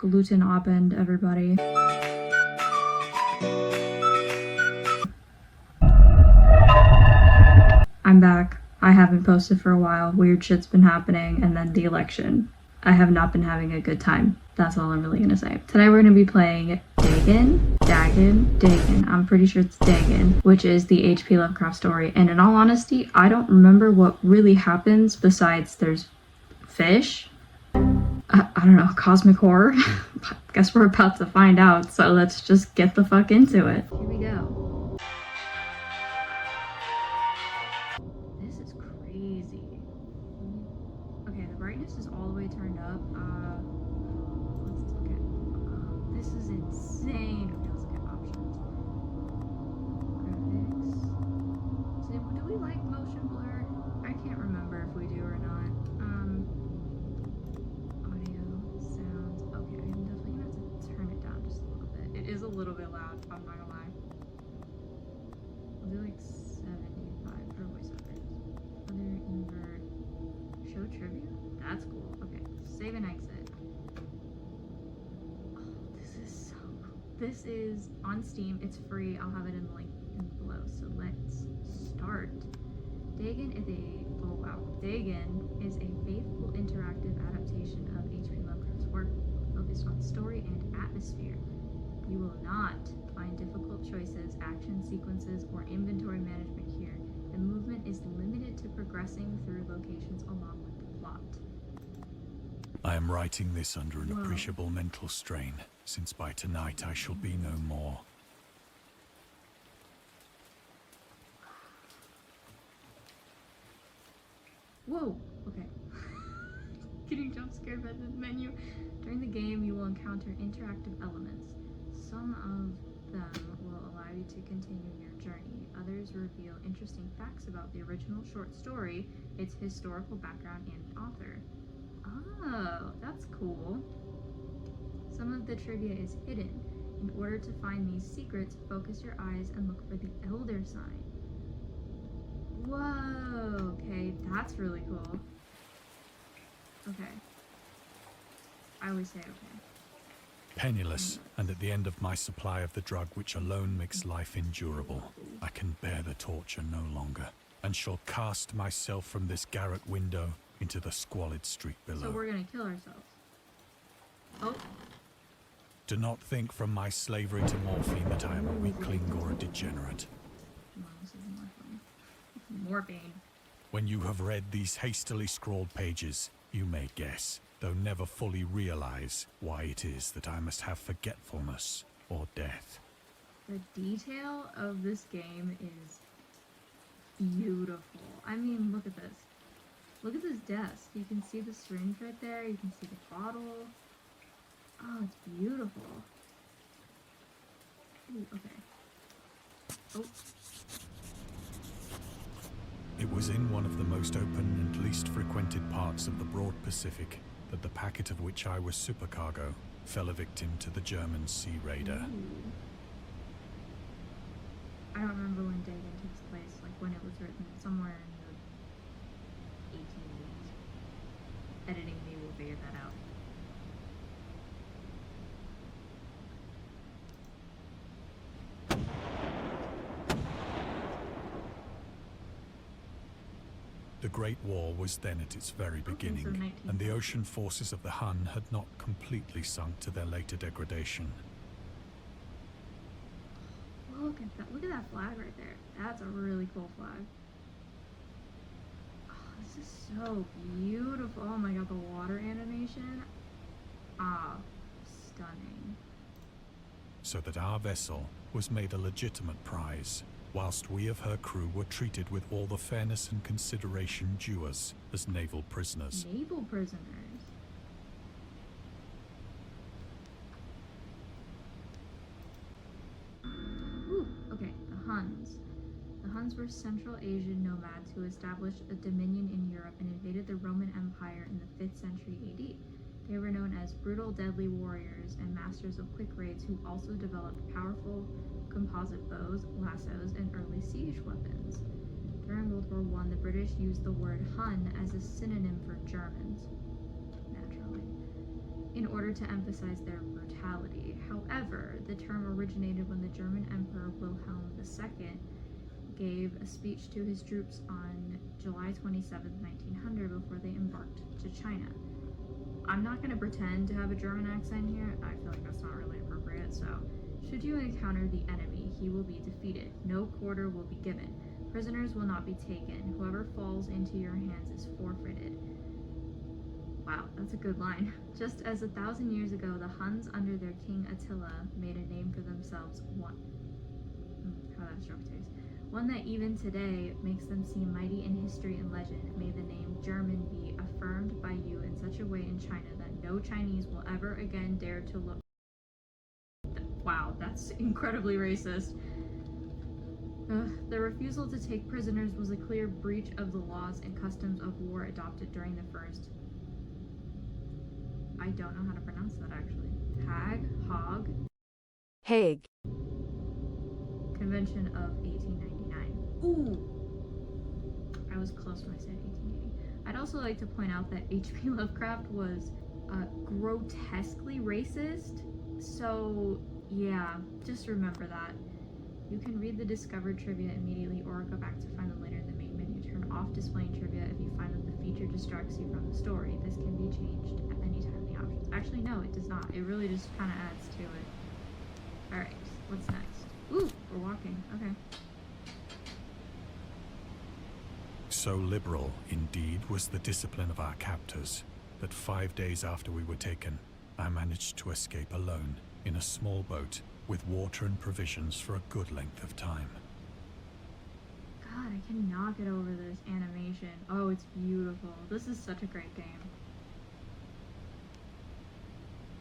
gluten op-ed, everybody. I'm back. I haven't posted for a while. Weird shit's been happening, and then the election. I have not been having a good time. That's all I'm really gonna say. Today we're gonna be playing Dagon. I'm pretty sure it's Dagon, which is the H.P. Lovecraft story. And in all honesty, I don't remember what really happens besides there's fish. I don't know, cosmic horror? Guess we're about to find out, so let's just get the fuck into it. Here we go. This is crazy. Okay, the brightness is all the way turned up. Let's look at, this is insane. Okay, let's look at options. Graphics. So, do we like motion blur? I can't remember if we do or not. Audio, sounds. Okay, I'm definitely gonna have to turn it down just a little bit. It is a little bit loud, I'm not gonna lie. I'll do like 75 for voiceovers. Other invert. Show trivia? That's cool. Okay, save and exit. Oh, this is so cool. This is on Steam. It's free. I'll have it in the link below. So let's start. Dagon is a faithful interactive adaptation of H.P. Lovecraft's work, focused on story and atmosphere. You will not find difficult choices, action sequences, or inventory management here. The movement is limited to progressing through locations along with the plot. I am writing this under an appreciable mental strain, since by tonight I shall be no more. Whoa! Okay. Getting jump scared by the menu. During the game, you will encounter interactive elements. Some of them will allow you to continue your journey. Others reveal interesting facts about the original short story, its historical background, and the author. Oh, that's cool. Some of the trivia is hidden. In order to find these secrets, focus your eyes and look for the Elder sign. Whoa, okay, that's really cool. Okay. I always say okay. Penniless, and at the end of my supply of the drug which alone makes life endurable, I can bear the torture no longer, and shall cast myself from this garret window into the squalid street below. So we're gonna kill ourselves. Oh. Do not think from my slavery to morphine that I am a weakling or a degenerate. Morphine. When you have read these hastily scrawled pages, you may guess, though never fully realize, why it is that I must have forgetfulness or death. The detail of this game is beautiful. I mean, look at this. Look at this desk. You can see the syringe right there. You can see the bottle. Oh, it's beautiful. Ooh, okay. Oh. It was in one of the most open and least frequented parts of the broad Pacific that the packet of which I was supercargo fell a victim to the German sea raider. Ooh. I don't remember when Dagon takes place, like when it was written, somewhere in the 1880s. Editing me will figure that out. The Great War was then at its very beginning, and the ocean forces of the Hun had not completely sunk to their later degradation. Look at that! Look at that flag right there. That's a really cool flag. Oh, this is so beautiful. Oh my god, the water animation. Ah, stunning. So that our vessel was made a legitimate prize, whilst we of her crew were treated with all the fairness and consideration due us as naval prisoners. Naval prisoners? Ooh, okay, the Huns. The Huns were Central Asian nomads who established a dominion in Europe and invaded the Roman Empire in the 5th century AD. They were known as brutal, deadly warriors and masters of quick raids who also developed powerful composite bows, lassos, and early siege weapons. During World War I, the British used the word Hun as a synonym for Germans. Naturally. in order to emphasize their brutality. However, the term originated when the German Emperor Wilhelm II gave a speech to his troops on July 27, 1900, before they embarked to China. I'm not going to pretend to have a German accent here. I feel like that's not really appropriate. So, should you encounter the enemy, he will be defeated. No quarter will be given. Prisoners will not be taken. Whoever falls into your hands is forfeited. Wow, that's a good line. Just as 1,000 years ago, the Huns under their king Attila made a name for themselves, one that even today makes them seem mighty in history and legend, may the name German be affirmed by you in such a way in China that no Chinese will ever again dare to look. Wow, that's incredibly racist. The refusal to take prisoners was a clear breach of the laws and customs of war adopted during the first. I don't know how to pronounce that actually. Hague. Convention of 1899. Ooh! I was close when I said 1880. I'd also like to point out that H.P. Lovecraft was grotesquely racist. So, yeah, just remember that. You can read the discovered trivia immediately or go back to find them later in the main menu. Turn off displaying trivia if you find that the feature distracts you from the story. This can be changed at any time in the options. Actually, no, it does not. It really just kind of adds to it. Alright, what's next? Ooh, we're walking. Okay. So liberal, indeed, was the discipline of our captors, that 5 days after we were taken, I managed to escape alone, in a small boat, with water and provisions for a good length of time. God, I cannot get over this animation. Oh, it's beautiful. This is such a great game.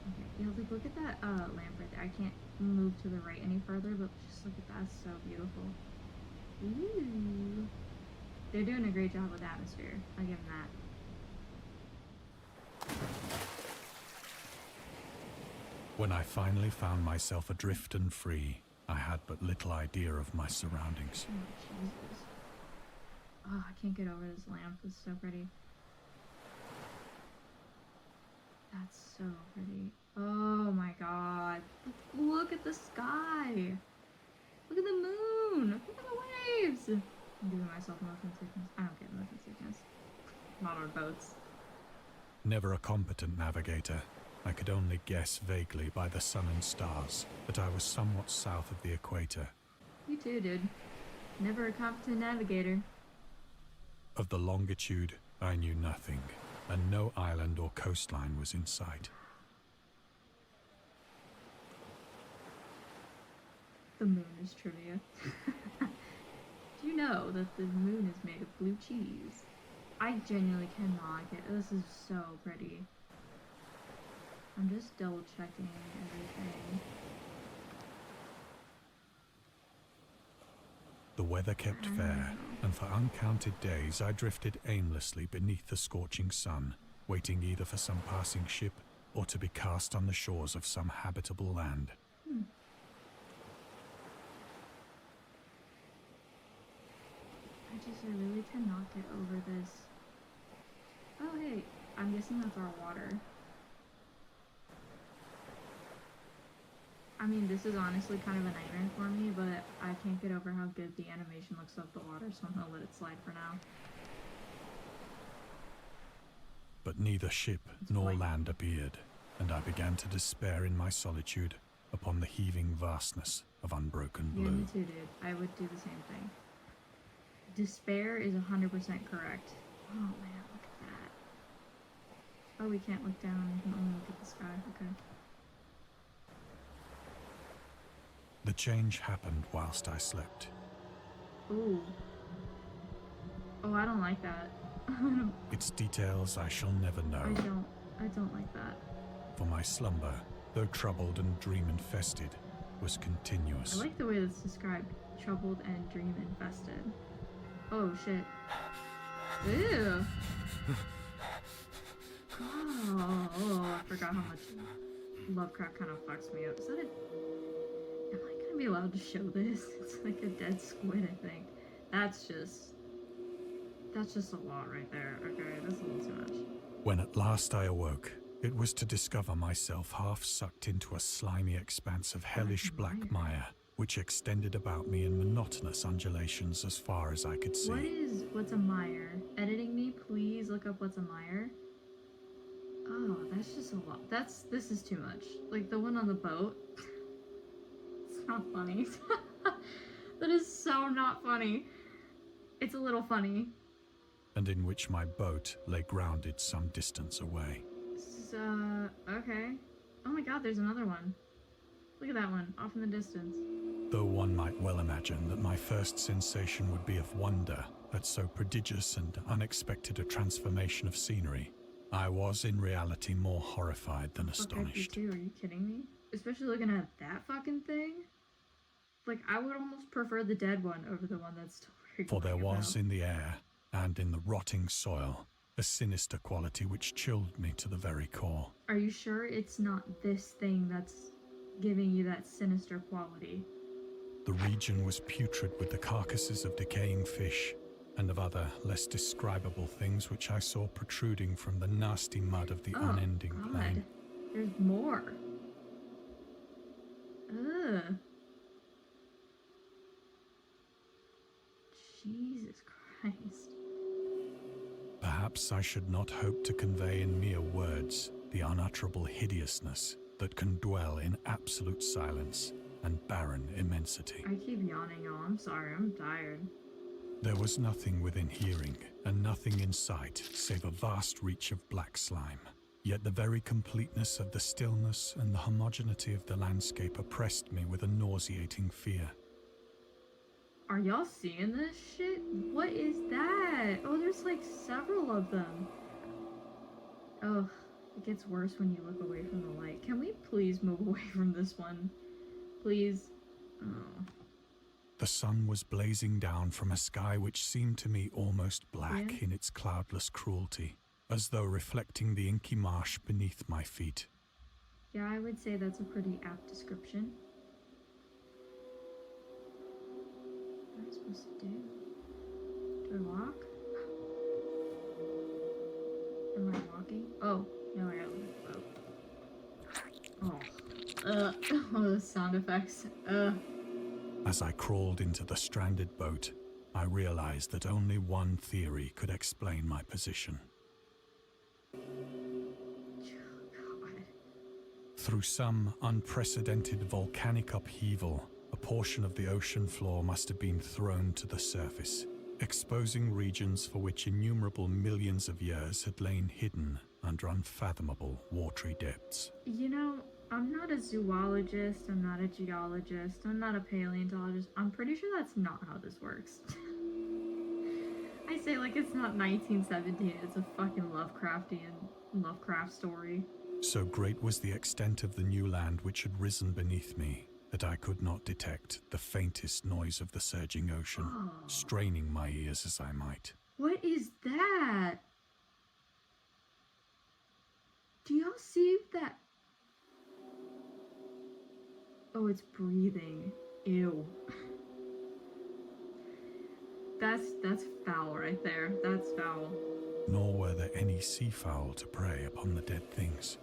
Okay, yeah, like, look at that lamp right there. I can't move to the right any further, but just look at that. It's so beautiful. Ooh. They're doing a great job with atmosphere. I'll give them that. When I finally found myself adrift and free, I had but little idea of my surroundings. Oh, Jesus. Oh, I can't get over this lamp. It's so pretty. That's so pretty. Oh my god. Look at the sky. Look at the moon. Look at the waves. I'm giving myself motion sickness. I don't get motion sickness. Not on boats. Never a competent navigator, I could only guess vaguely by the sun and stars that I was somewhat south of the equator. You too, dude. Never a competent navigator. Of the longitude, I knew nothing, and no island or coastline was in sight. The moon is trivia. Do you know that the moon is made of blue cheese? I genuinely cannot get this. Is so pretty. I'm just double checking everything. The weather kept fair, and for uncounted days I drifted aimlessly beneath the scorching sun, waiting either for some passing ship or to be cast on the shores of some habitable land. I really cannot get over this. Oh hey, I'm guessing that's our water. I mean, this is honestly kind of a nightmare for me, but I can't get over how good the animation looks of the water, so I'm gonna let it slide for now. But neither ship nor land appeared, and I began to despair in my solitude upon the heaving vastness of unbroken blue. Yeah, me too, dude. I would do the same thing. Despair is 100% correct. Oh man, look at that. Oh, we can't look down, we can only look at the sky. Okay. The change happened whilst I slept. Ooh. Oh, I don't like that. Its details I shall never know. I don't like that. For my slumber, though troubled and dream-infested, was continuous. I like the way that's described. Troubled and dream-infested. Oh, shit. Ew. Oh, I forgot how much Lovecraft kind of fucks me up. Is that a... Am I gonna be allowed to show this? It's like a dead squid, I think. That's just a lot right there. Okay, that's a little too much. When at last I awoke, It was to discover myself half sucked into a slimy expanse of hellish black mire, which extended about me in monotonous undulations as far as I could see. What's a mire? Editing me, please look up what's a mire. Oh, that's just a lot. This is too much. Like the one on the boat. It's not funny. That is so not funny. It's a little funny. And in which my boat lay grounded some distance away. Okay. Oh my god, there's another one. Look at that one, off in the distance. Though one might well imagine that my first sensation would be of wonder at so prodigious and unexpected a transformation of scenery, I was in reality more horrified than astonished. Are you kidding me? Especially looking at that fucking thing? Like, I would almost prefer the dead one over the one that's still very For there was in the air, and in the rotting soil, a sinister quality which chilled me to the very core. Are you sure it's not this thing that's giving you that sinister quality? The region was putrid with the carcasses of decaying fish, and of other, less describable things which I saw protruding from the nasty mud of the unending plain. There's more. Ugh. Jesus Christ. Perhaps I should not hope to convey in mere words the unutterable hideousness that can dwell in absolute silence and barren immensity. I keep yawning, y'all. I'm sorry, I'm tired. There was nothing within hearing, and nothing in sight, save a vast reach of black slime. Yet the very completeness of the stillness and the homogeneity of the landscape oppressed me with a nauseating fear. Are y'all seeing this shit? What is that? Oh, there's like several of them. Oh, it gets worse when you look away from the light. Can we please move away from this one? Please? Oh. The sun was blazing down from a sky which seemed to me almost black in its cloudless cruelty, as though reflecting the inky marsh beneath my feet. Yeah, I would say that's a pretty apt description. What am I supposed to do? Do I walk? Am I walking? Oh, no, I gotta look at the boat. Oh, the sound effects. As I crawled into the stranded boat, I realized that only one theory could explain my position. God. Through some unprecedented volcanic upheaval, a portion of the ocean floor must have been thrown to the surface, exposing regions for which innumerable millions of years had lain hidden under unfathomable watery depths. You know, I'm not a zoologist, I'm not a geologist, I'm not a paleontologist. I'm pretty sure that's not how this works. I say like it's not 1917, it's a fucking Lovecraft story. So great was the extent of the new land which had risen beneath me that I could not detect the faintest noise of the surging ocean, straining my ears as I might. What is that? Do y'all see that? Oh, it's breathing. Ew. That's foul right there. That's foul. Nor were there any seafowl to prey upon the dead things.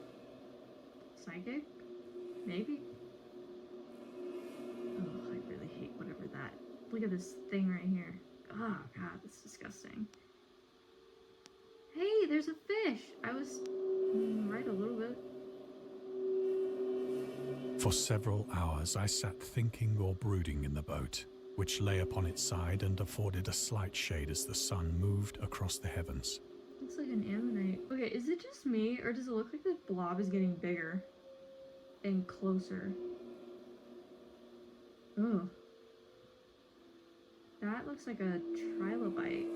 Psychic? Maybe? Oh, I really hate whatever that. Look at this thing right here. Oh god, that's disgusting. Hey, there's a fish! I was right a little bit. For several hours I sat thinking or brooding in the boat, which lay upon its side and afforded a slight shade as the sun moved across the heavens. Looks like an ammonite. Okay, is it just me, or does it look like the blob is getting bigger and closer? Ugh. That looks like a trilobite.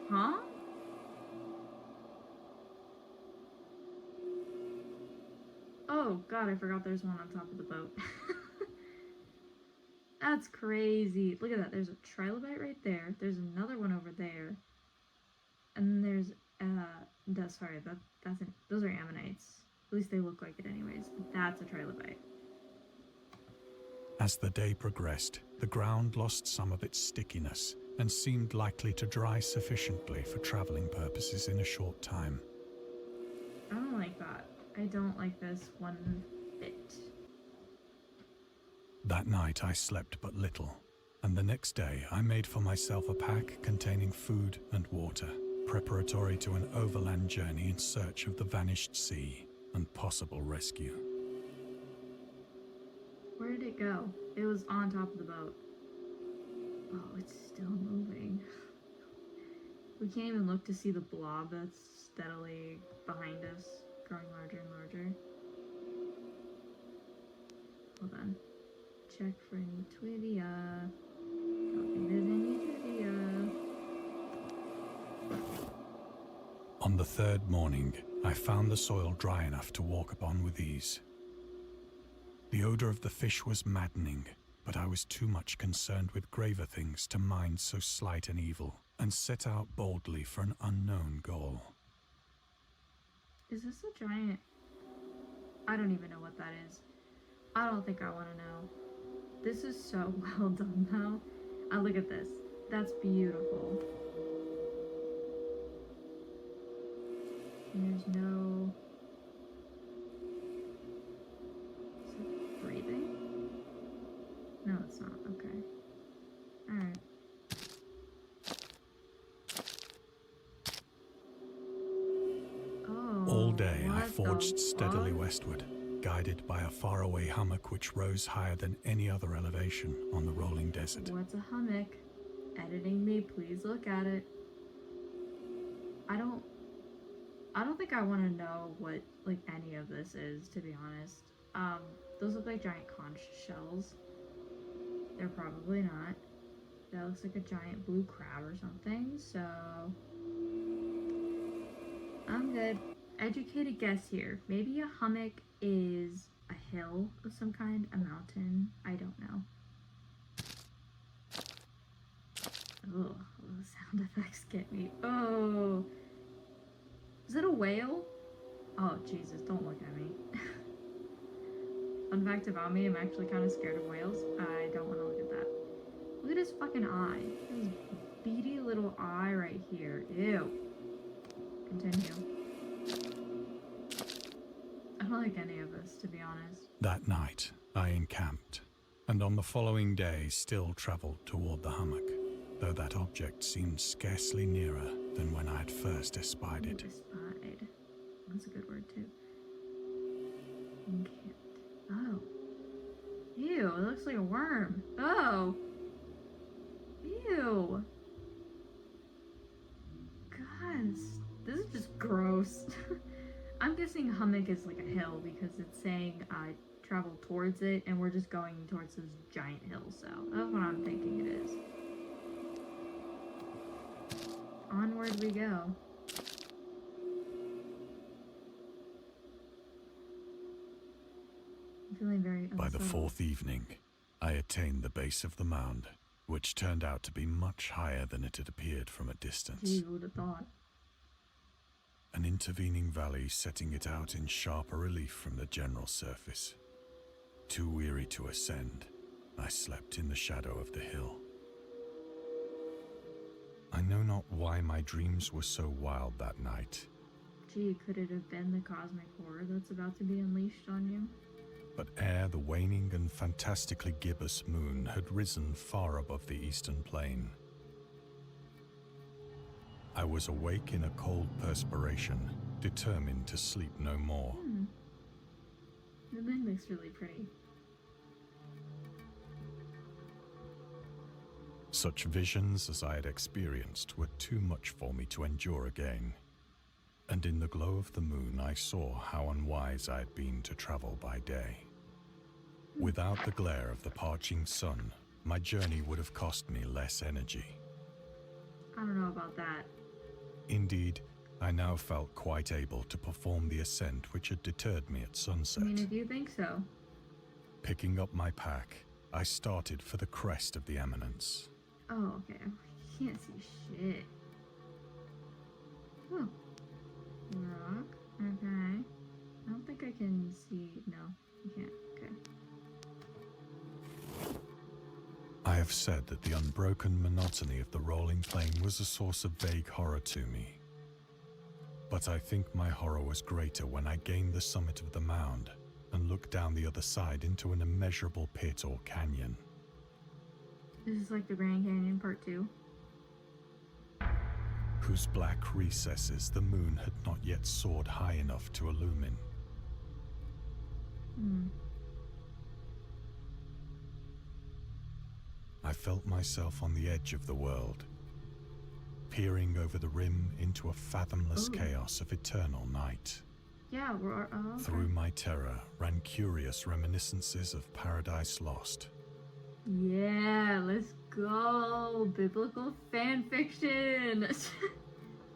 Huh? Oh god, I forgot there's one on top of the boat. That's crazy. Look at that. There's a trilobite right there. There's another one over there. And then there's those are ammonites. At least they look like it anyways. That's a trilobite. As the day progressed, the ground lost some of its stickiness and seemed likely to dry sufficiently for traveling purposes in a short time. I don't like that. I don't like this one bit. That night I slept but little, and the next day I made for myself a pack containing food and water, preparatory to an overland journey in search of the vanished sea and possible rescue. Where did it go? It was on top of the boat. Oh, it's still moving. We can't even look to see the blob that's steadily behind us, growing larger and larger. Hold on. Check for any trivia. Don't think there's any trivia. On the third morning, I found the soil dry enough to walk upon with ease. The odor of the fish was maddening, but I was too much concerned with graver things to mind so slight an evil, and set out boldly for an unknown goal. Is this a giant? I don't even know what that is. I don't think I want to know. This is so well done though. Look at this. That's beautiful. And there's no... Is it breathing? No, it's not. Okay. Alright. Oh. All day I what forged the steadily fuck? westward, guided by a faraway hummock which rose higher than any other elevation on the rolling desert. What's a hummock? Editing me, please look at it. I don't think I want to know what like any of this is, to be honest. Those look like giant conch shells. They're probably not. That looks like a giant blue crab or something, so I'm good. Educated guess here. Maybe a hummock is a hill of some kind, a mountain. I don't know. Ugh, the sound effects get me. Oh, is it a whale? Oh Jesus, don't look at me. Fun fact about me, I'm actually kind of scared of whales. I don't want to look at that. Look at his fucking eye. His beady little eye right here. Ew. Continue. I don't like any of this, to be honest. That night, I encamped, and on the following day still travelled toward the hummock, though that object seemed scarcely nearer than when I had first espied it. Espied. That's a good word, too. Encamped. Oh. Ew, it looks like a worm. Oh. Ew. God, this is just gross. I'm guessing hummock is like a hill because it's saying travel towards it, and we're just going towards this giant hill, so that's what I'm thinking it is. Onward we go. I'm feeling very unsettled. By the fourth evening, I attained the base of the mound, which turned out to be much higher than it had appeared from a distance. Gee, who would have thought? An intervening valley setting it out in sharper relief from the general surface. Too weary to ascend, I slept in the shadow of the hill. I know not why my dreams were so wild that night, Gee, could it have been the cosmic horror that's about to be unleashed on you? but ere the waning and fantastically gibbous moon had risen far above the eastern plain, I was awake in a cold perspiration, determined to sleep no more. The moon looks really pretty. Such visions as I had experienced were too much for me to endure again, and in the glow of the moon I saw how unwise I had been to travel by day. Without the glare of the parching sun, my journey would have cost me less energy. I don't know about that. Indeed, I now felt quite able to perform the ascent which had deterred me at sunset. I mean, if you think so. Picking up my pack, I started for the crest of the eminence. Oh, okay. You can't see shit. Oh. Rock. Okay. I don't think I can see. No, you can't. Okay. I have said that the unbroken monotony of the rolling plain was a source of vague horror to me. But I think my horror was greater when I gained the summit of the mound and looked down the other side into an immeasurable pit or canyon. This is like the Grand Canyon Part 2. Whose black recesses the moon had not yet soared high enough to illumine. I felt myself on the edge of the world, peering over the rim into a fathomless chaos of eternal night. Yeah, we're okay. Through my terror ran curious reminiscences of Paradise Lost. Yeah, let's go. Biblical fan fiction.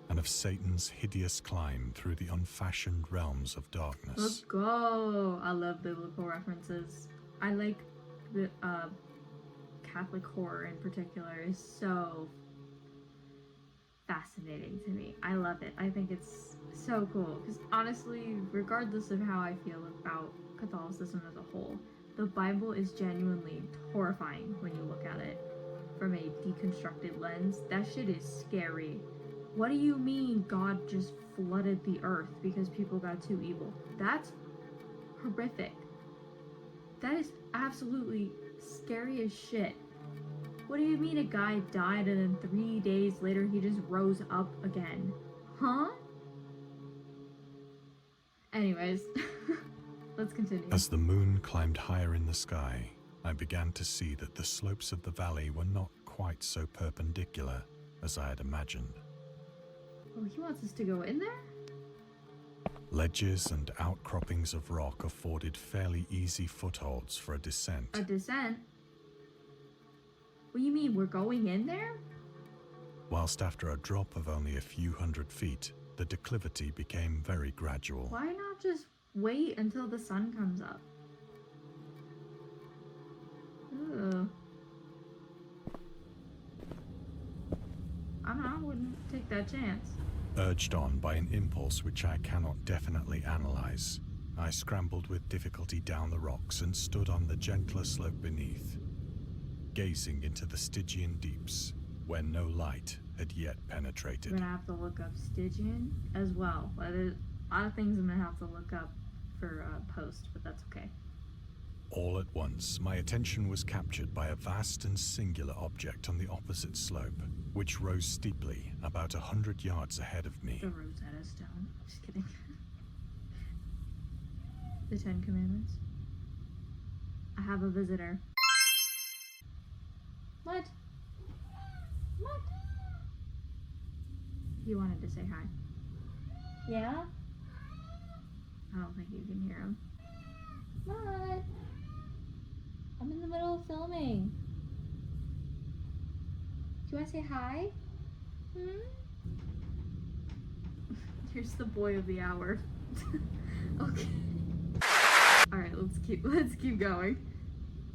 And of Satan's hideous climb through the unfashioned realms of darkness. Let's go. I love biblical references. I like the Catholic horror in particular is so fascinating to me. I love it. I think it's so cool because honestly, regardless of how I feel about Catholicism as a whole, the Bible is genuinely horrifying when you look at it from a deconstructed lens. That shit is scary. What do you mean God just flooded the earth because people got too evil? That's horrific. That is absolutely scary as shit. What do you mean a guy died and then 3 days later he just rose up again? Huh? Anyways, let's continue. As the moon climbed higher in the sky, I began to see that the slopes of the valley were not quite so perpendicular as I had imagined. Oh, he wants us to go in there? Ledges and outcroppings of rock afforded fairly easy footholds for a descent. A descent? What do you mean, we're going in there? Whilst after a drop of only a few hundred feet, the declivity became very gradual. Why not just wait until the sun comes up? Ugh. I don't know, I wouldn't take that chance. Urged on by an impulse which I cannot definitely analyze, I scrambled with difficulty down the rocks and stood on the gentler slope beneath, gazing into the Stygian deeps, where no light had yet penetrated. We're gonna have to look up Stygian as well. There's a lot of things I'm gonna have to look up for post, but that's okay. All at once, my attention was captured by a vast and singular object on the opposite slope, which rose steeply about 100 yards ahead of me. The Rosetta Stone. Just kidding. The Ten Commandments. I have a visitor. What? What? He wanted to say hi. Yeah? I don't think you can hear him. What? I'm in the middle of filming. Do you want to say hi? Here's the boy of the hour. Okay. Alright, let's keep going.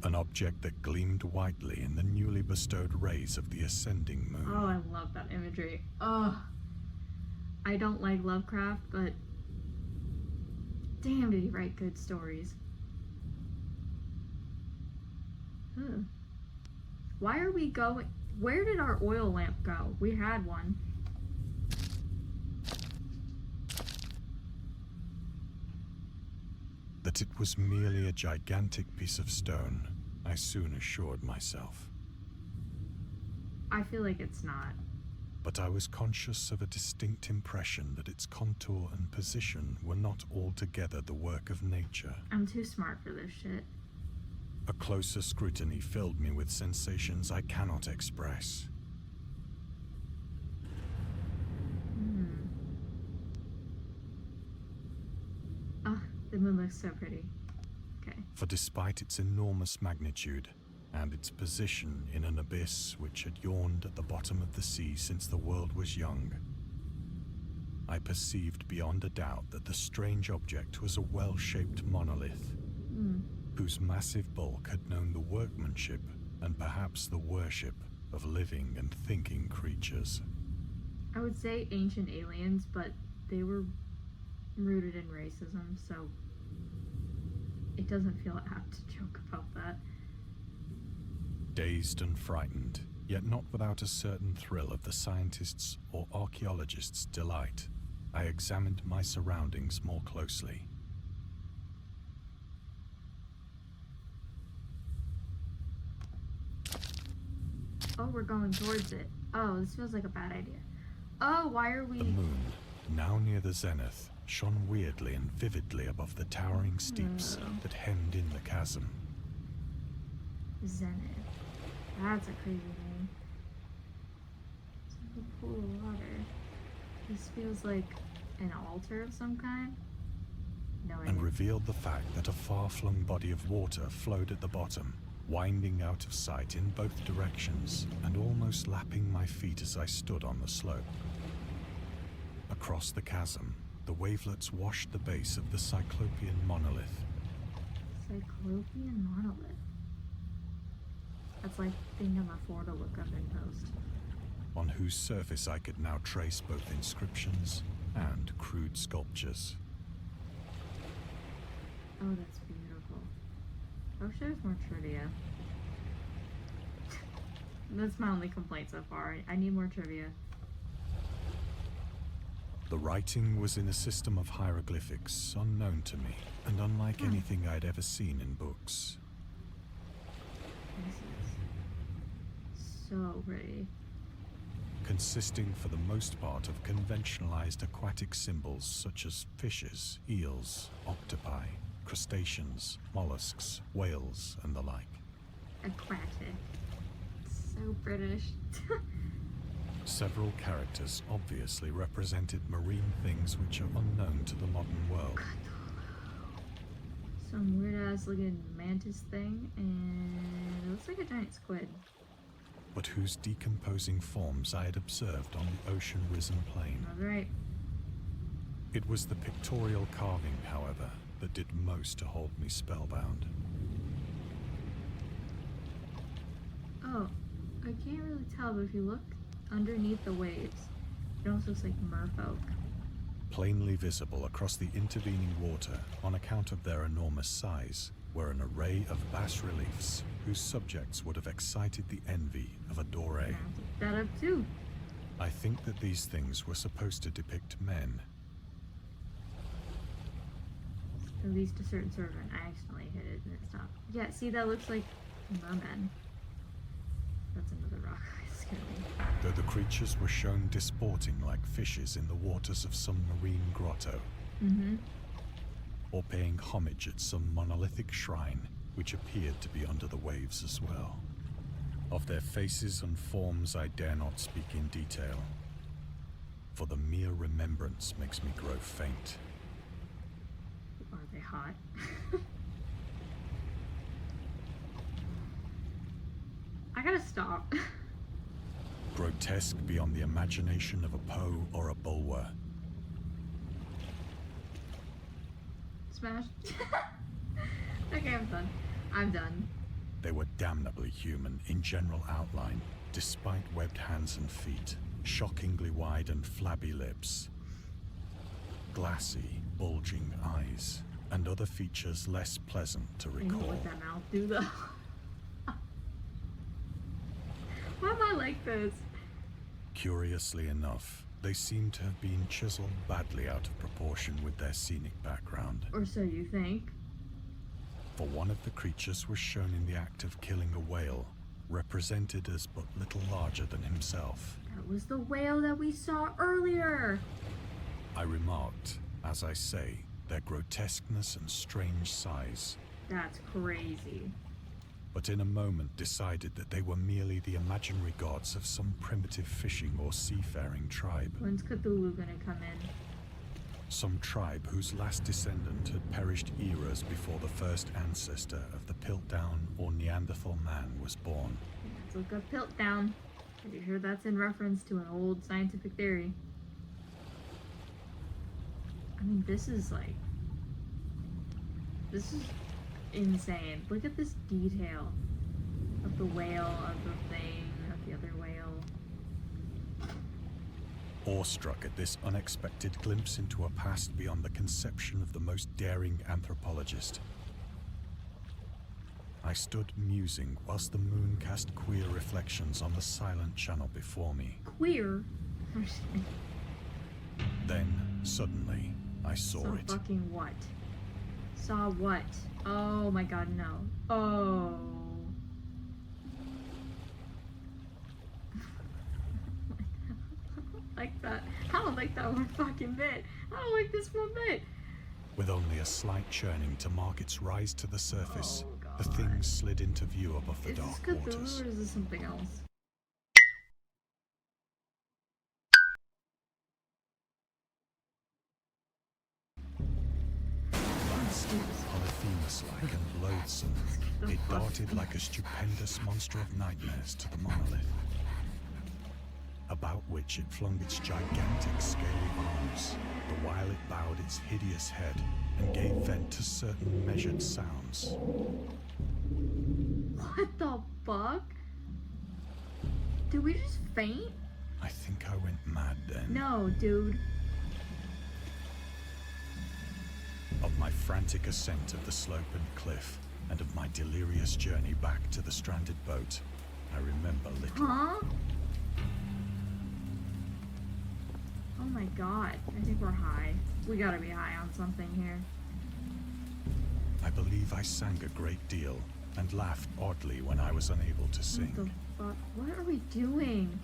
An object that gleamed whitely in the newly bestowed rays of the ascending moon. Oh, I love that imagery. Oh, I don't like Lovecraft, but damn, did he write good stories. Why are we going? Where did our oil lamp go? We had one. That it was merely a gigantic piece of stone, I soon assured myself. I feel like it's not. But I was conscious of a distinct impression that its contour and position were not altogether the work of nature. I'm too smart for this shit. A closer scrutiny filled me with sensations I cannot express. Ah, the moon looks so pretty. Okay. For despite its enormous magnitude, and its position in an abyss which had yawned at the bottom of the sea since the world was young, I perceived beyond a doubt that the strange object was a well-shaped monolith, whose massive bulk had known the workmanship and perhaps the worship of living and thinking creatures. I would say ancient aliens, but they were rooted in racism, so it doesn't feel apt to joke about that. Dazed and frightened, yet not without a certain thrill of the scientist's or archaeologist's delight, I examined my surroundings more closely. Oh, we're going towards it. Oh, this feels like a bad idea. Oh, why are we... The moon, now near the zenith, shone weirdly and vividly above the towering steeps that hemmed in the chasm. Zenith. That's a crazy name. It's like a pool of water. This feels like an altar of some kind. No idea. And revealed the fact that a far-flung body of water flowed at the bottom, winding out of sight in both directions and almost lapping my feet as I stood on the slope. Across the chasm, the wavelets washed the base of the Cyclopean monolith. Cyclopean monolith. That's like thing on the to look up in post. On whose surface I could now trace both inscriptions and crude sculptures. Oh, that's beautiful. I wish there was more trivia. That's my only complaint so far. I need more trivia. The writing was in a system of hieroglyphics unknown to me, and unlike anything I'd ever seen in books. This is so pretty. Consisting for the most part of conventionalized aquatic symbols such as fishes, eels, octopi, crustaceans, mollusks, whales, and the like. Aquatic. So British. Several characters obviously represented marine things which are unknown to the modern world. Some weird ass looking mantis thing, and it looks like a giant squid. But whose decomposing forms I had observed on the ocean-risen plain. Alright. It was the pictorial carving, however, that did most to hold me spellbound. Oh, I can't really tell, but if you look underneath the waves, it almost looks like merfolk. Plainly visible across the intervening water, on account of their enormous size, were an array of bas-reliefs whose subjects would have excited the envy of a doré. Pick that up too. I think that these things were supposed to depict men. At least a certain servant. I accidentally hit it and it stopped. Yeah, see, that looks like mermen. That's another rock. It's scared me. Though the creatures were shown disporting like fishes in the waters of some marine grotto. Mm-hmm. Or paying homage at some monolithic shrine, which appeared to be under the waves as well. Of their faces and forms I dare not speak in detail, for the mere remembrance makes me grow faint. Are they hot? I gotta stop. Grotesque beyond the imagination of a Poe or a Bulwer. Smash. Okay, I'm done. I'm done. They were damnably human in general outline, despite webbed hands and feet, shockingly wide and flabby lips, glassy, bulging eyes, and other features less pleasant to I know recall. what that mouth do though. Why am I like this? Curiously enough, they seem to have been chiseled badly out of proportion with their scenic background. Or so you think. For one of the creatures was shown in the act of killing a whale, represented as but little larger than himself. That was the whale that we saw earlier. I remarked, as I say, their grotesqueness and strange size, That's crazy. but in a moment decided that they were merely the imaginary gods of some primitive fishing or seafaring tribe. When's Cthulhu gonna come in? Some tribe whose last descendant had perished eras before the first ancestor of the Piltdown or Neanderthal man was born. Let's look up Piltdown. Pretty sure that's in reference to an old scientific theory. I mean, this is insane. Look at this detail of the whale, of the thing, of the other whale. Awestruck at this unexpected glimpse into a past beyond the conception of the most daring anthropologist, I stood musing whilst the moon cast queer reflections on the silent channel before me. Queer? Then, suddenly, I saw it. Fucking what? Saw what? Oh my god, no. Oh. Like that. I don't like that one fucking bit. I don't like this one bit. With only a slight churning to mark its rise to the surface, Oh, the God. thing slid into view above the Is this dark Cthulhu waters. or is this something else? Polyphemus-like and loathsome, it darted like a stupendous monster of nightmares to the monolith, about which it flung its gigantic scaly arms, the while it bowed its hideous head and gave vent to certain measured sounds. What the fuck? Did we just faint? I think I went mad then. No, dude. Of my frantic ascent of the slope and cliff, and of my delirious journey back to the stranded boat, I remember little. Huh? Oh my god. I think we're high. We gotta be high on something here. I believe I sang a great deal and laughed oddly when I was unable to What the sing. fuck? What are we doing?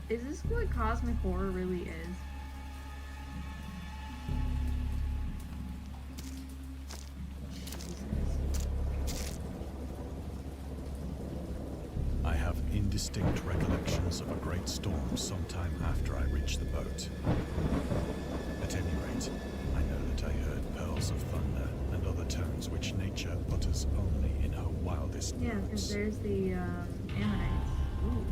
Is this what cosmic horror really is? Jesus. I have indistinct recollections of a great storm sometime after I reached the boat. At any rate, I know that I heard pearls of thunder and other tones which nature utters only in her wildest Yeah, because moods. there's the ammonites. Ooh.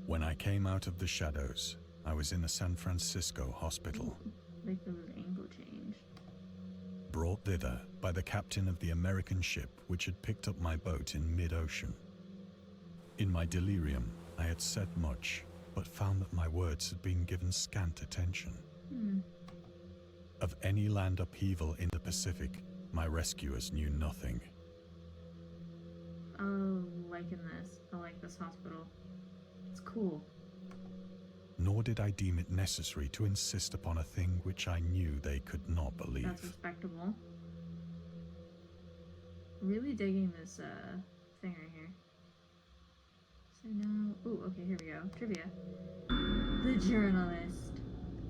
When I came out of the shadows, I was in a San Francisco hospital, Like there was angle change. brought thither by the captain of the American ship which had picked up my boat in mid-ocean. In my delirium, I had said much, but found that my words had been given scant attention. Of any land upheaval in the Pacific, my rescuers knew nothing. Oh, liking this. I like this hospital. It's cool. Nor did I deem it necessary to insist upon a thing which I knew they could not That's believe. respectable. Really digging this thing right here. So now, ooh, okay, here we go. Trivia. The journalist.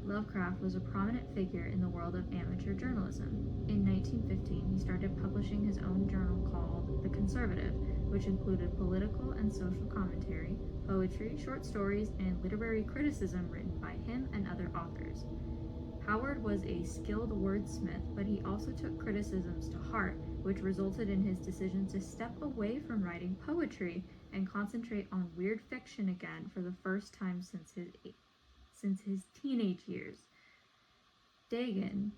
Lovecraft was a prominent figure in the world of amateur journalism. In 1915, he started publishing his own journal called The Conservative, which included political and social commentary, poetry, short stories, and literary criticism written by him and other authors. Howard was a skilled wordsmith, but he also took criticisms to heart, which resulted in his decision to step away from writing poetry and concentrate on weird fiction again for the first time since his teenage years. Dagon,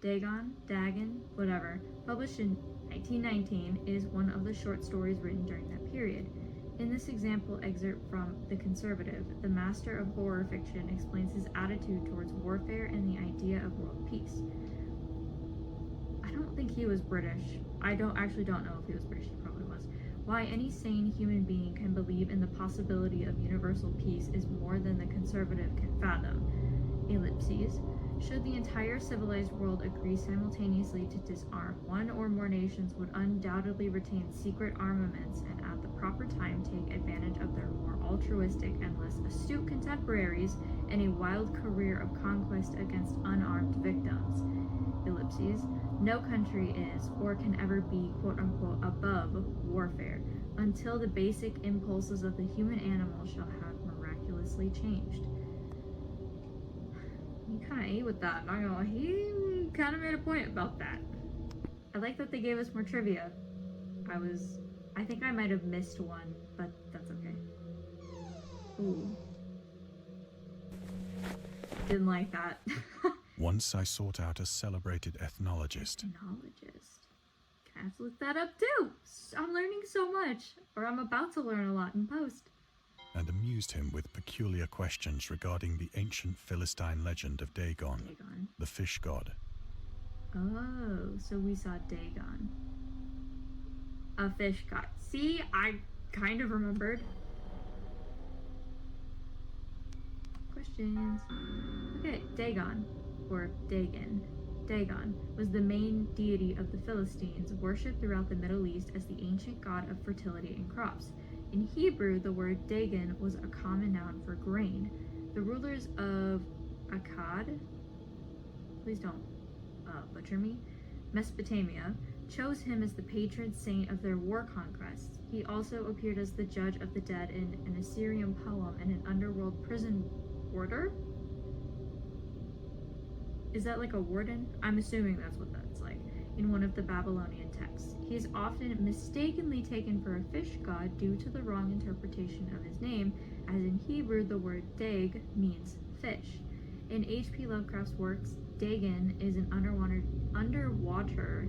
whatever, published in 1919, is one of the short stories written during that period. In this example excerpt from The Conservative, the master of horror fiction explains his attitude towards warfare and the idea of world peace. I don't think he was British. I don't know if he was British. He probably was. Why any sane human being can believe in the possibility of universal peace is more than the conservative can fathom. Ellipses. Should the entire civilized world agree simultaneously to disarm, one or more nations would undoubtedly retain secret armaments and at the proper time take advantage of their more altruistic and less astute contemporaries in a wild career of conquest against unarmed victims. Ellipses. No country is or can ever be quote-unquote above warfare until the basic impulses of the human animal shall have miraculously changed. He kind of ate with that, not gonna lie. He kind of made a point about that. I like that they gave us more trivia. I think I might have missed one, but that's okay. Ooh. Didn't like that. Once I sought out a celebrated ethnologist. Ethnologist. Can I have to look that up too? I'm learning so much, or I'm about to learn a lot in post. And amused him with peculiar questions regarding the ancient Philistine legend of Dagon, the fish god. Oh, so we saw Dagon. A fish god. See, I kind of remembered. Questions. Okay, Dagon, or Dagon. Dagon was the main deity of the Philistines, worshipped throughout the Middle East as the ancient god of fertility and crops. In Hebrew, the word Dagon was a common noun for grain. The rulers of Akkad, please don't butcher me, Mesopotamia, chose him as the patron saint of their war conquests. He also appeared as the judge of the dead in an Assyrian poem and an underworld prison warder. Is that like a warden? I'm assuming that's what that's like. In one of the Babylonian texts. He is often mistakenly taken for a fish god due to the wrong interpretation of his name, as in Hebrew the word dag means fish. In H.P. Lovecraft's works, Dagon is an underwater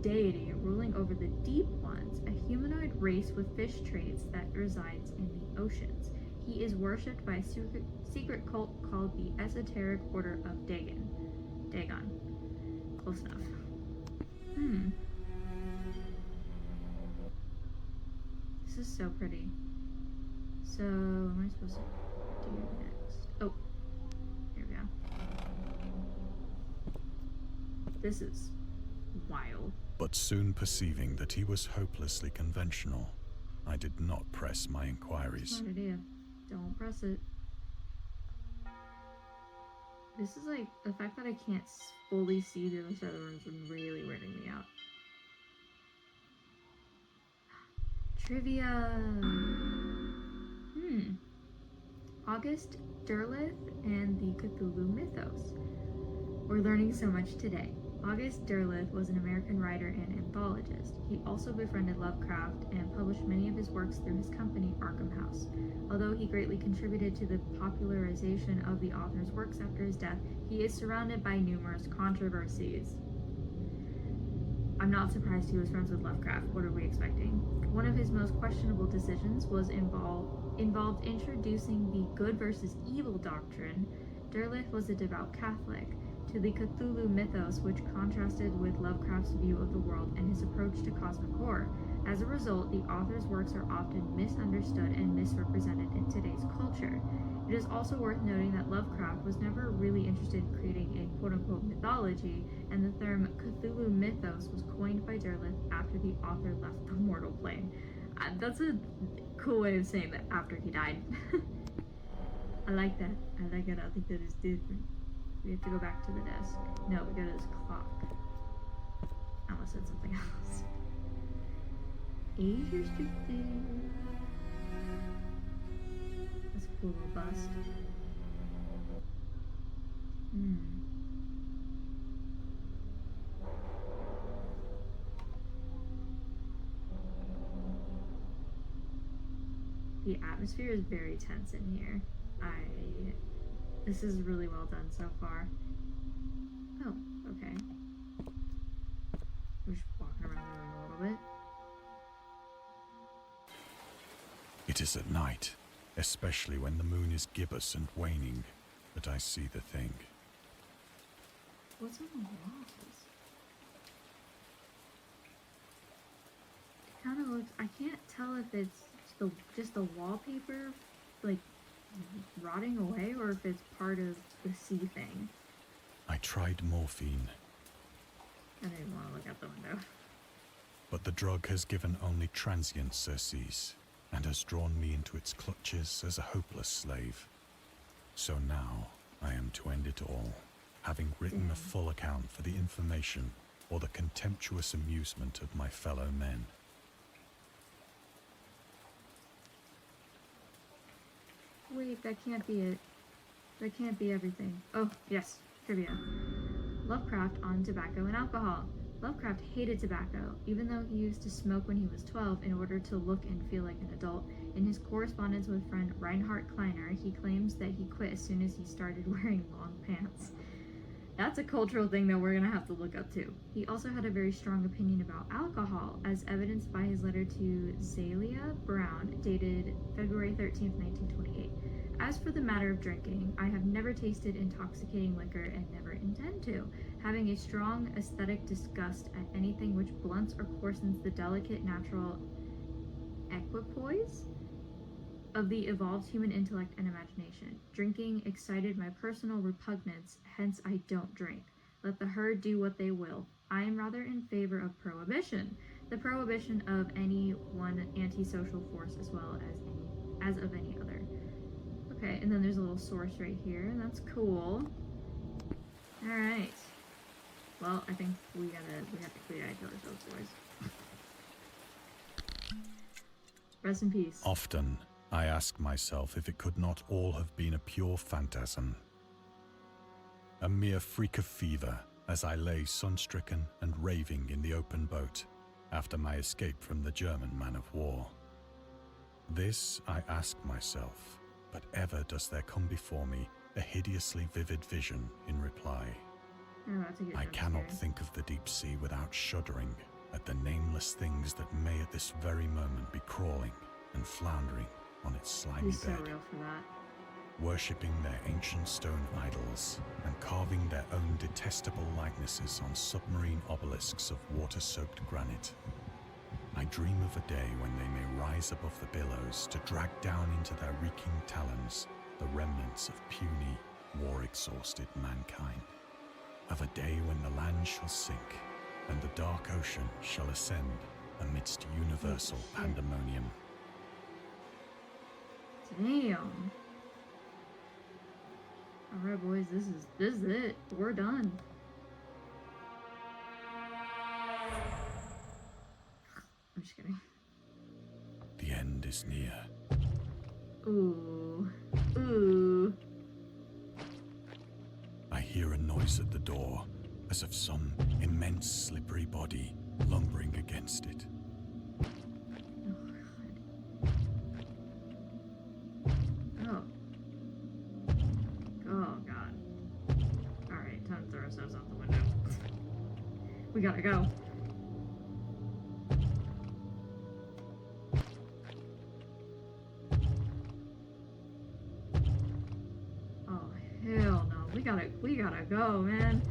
deity ruling over the deep ones, a humanoid race with fish traits that resides in the oceans. He is worshipped by a secret cult called the Esoteric Order of Dagon. Dagon. Close enough. This is so pretty. So, what am I supposed to do next? Oh, here we go. This is wild. But soon perceiving that he was hopelessly conventional, I did not press my inquiries. Smart idea. Don't press it. This is like, the fact that I can't fully see the other side of the room is really weirding me out. Trivia! August Derleth and the Cthulhu Mythos. We're learning so much today. August Derleth was an American writer and anthologist. He also befriended Lovecraft and published many of his works through his company, Arkham House. Although he greatly contributed to the popularization of the author's works after his death, he is surrounded by numerous controversies. I'm not surprised he was friends with Lovecraft. What are we expecting? One of his most questionable decisions was involved introducing the good versus evil doctrine. Derleth was a devout Catholic. To the Cthulhu mythos, which contrasted with Lovecraft's view of the world and his approach to cosmic horror. As a result, the author's works are often misunderstood and misrepresented in today's culture. It is also worth noting that Lovecraft was never really interested in creating a quote-unquote mythology, and the term Cthulhu mythos was coined by Derleth after the author left the mortal plane. That's a cool way of saying that after he died. I like that. I like it. I think that is different. We have to go back to the desk. No, we go to this clock. I almost said something else. Age restricted. That's a cool little bust. The atmosphere is very tense in here. This is really well done so far. Oh, okay. We're just walking around the room a little bit. It is at night, especially when the moon is gibbous and waning, that I see the thing. What's on the walls? It kind of looks, I can't tell if it's just the wallpaper, like, rotting away, or if it's part of the sea thing. I tried morphine. I didn't want to look out the window. But the drug has given only transient surcease, and has drawn me into its clutches as a hopeless slave. So now I am to end it all, having written a full account for the information or the contemptuous amusement of my fellow men. Wait, that can't be it. That can't be everything. Oh, yes, trivia. Lovecraft on tobacco and alcohol. Lovecraft hated tobacco, even though he used to smoke when he was 12 in order to look and feel like an adult. In his correspondence with friend Reinhard Kleiner, he claims that he quit as soon as he started wearing long pants. That's a cultural thing that we're gonna have to look up too. He also had a very strong opinion about alcohol, as evidenced by his letter to Zalia Brown, dated February 13th, 1928. As for the matter of drinking, I have never tasted intoxicating liquor and never intend to, having a strong aesthetic disgust at anything which blunts or coarsens the delicate natural equipoise of the evolved human intellect and imagination. Drinking excited my personal repugnance, hence I don't drink. Let the herd do what they will. I am rather in favor of prohibition, the prohibition of any one antisocial force as well as of any other. Okay, and then there's a little source right here. That's cool. All right. Well, I think we have to clear out those boys. Rest in peace. Often, I ask myself if it could not all have been a pure phantasm. A mere freak of fever as I lay sun-stricken and raving in the open boat after my escape from the German man-of-war. This I ask myself, but ever does there come before me a hideously vivid vision in reply. I cannot think of the deep sea without shuddering at the nameless things that may at this very moment be crawling and floundering on its slimy He's so bed, real for that. worshipping their ancient stone idols and carving their own detestable likenesses on submarine obelisks of water-soaked granite. I dream of a day when they may rise above the billows to drag down into their reeking talons the remnants of puny, war-exhausted mankind. Of a day when the land shall sink and the dark ocean shall ascend amidst universal pandemonium. Damn. Alright boys, this is it. We're done. I'm just kidding. The end is near. Ooh. Ooh. I hear a noise at the door, as of some immense slippery body lumbering against it. Oh. Oh god. Alright, time to throw ourselves out the window. We gotta go. Oh hell no. We gotta go, man.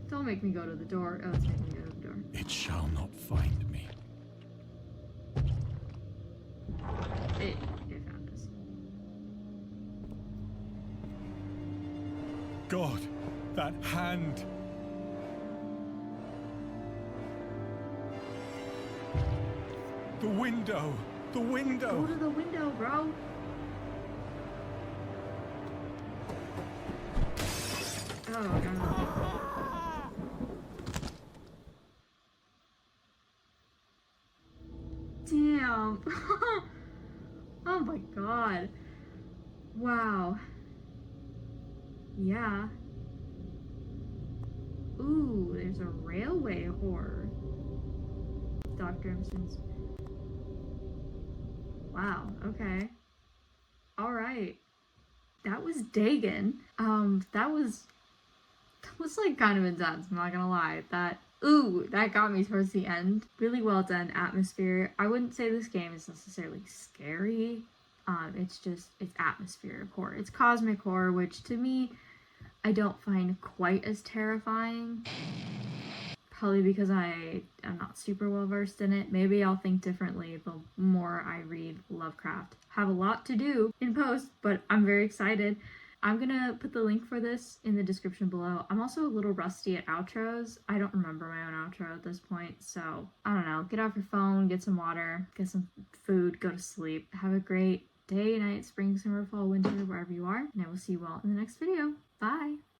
Don't make me go to the door. Oh, it's making me go to the door. It shall not find me. It found us. God, that hand! The window! The window! Go to the window, bro. Oh god. Damn. Oh my god. Wow. Yeah. Ooh, there's a railway horror. Dr. Emerson's. Wow, okay. Alright. That was Dagon. That was like kind of intense, I'm not gonna lie. That got me towards the end. Really well done atmosphere. I wouldn't say this game is necessarily scary. It's atmospheric horror. It's cosmic horror, which to me, I don't find quite as terrifying. Probably because I am not super well versed in it. Maybe I'll think differently the more I read Lovecraft. Have a lot to do in post, but I'm very excited. I'm gonna put the link for this in the description below. I'm also a little rusty at outros. I don't remember my own outro at this point, so I don't know. Get off your phone, get some water, get some food, go to sleep. Have a great day, night, spring, summer, fall, winter, wherever you are, and I will see you all in the next video. Bye!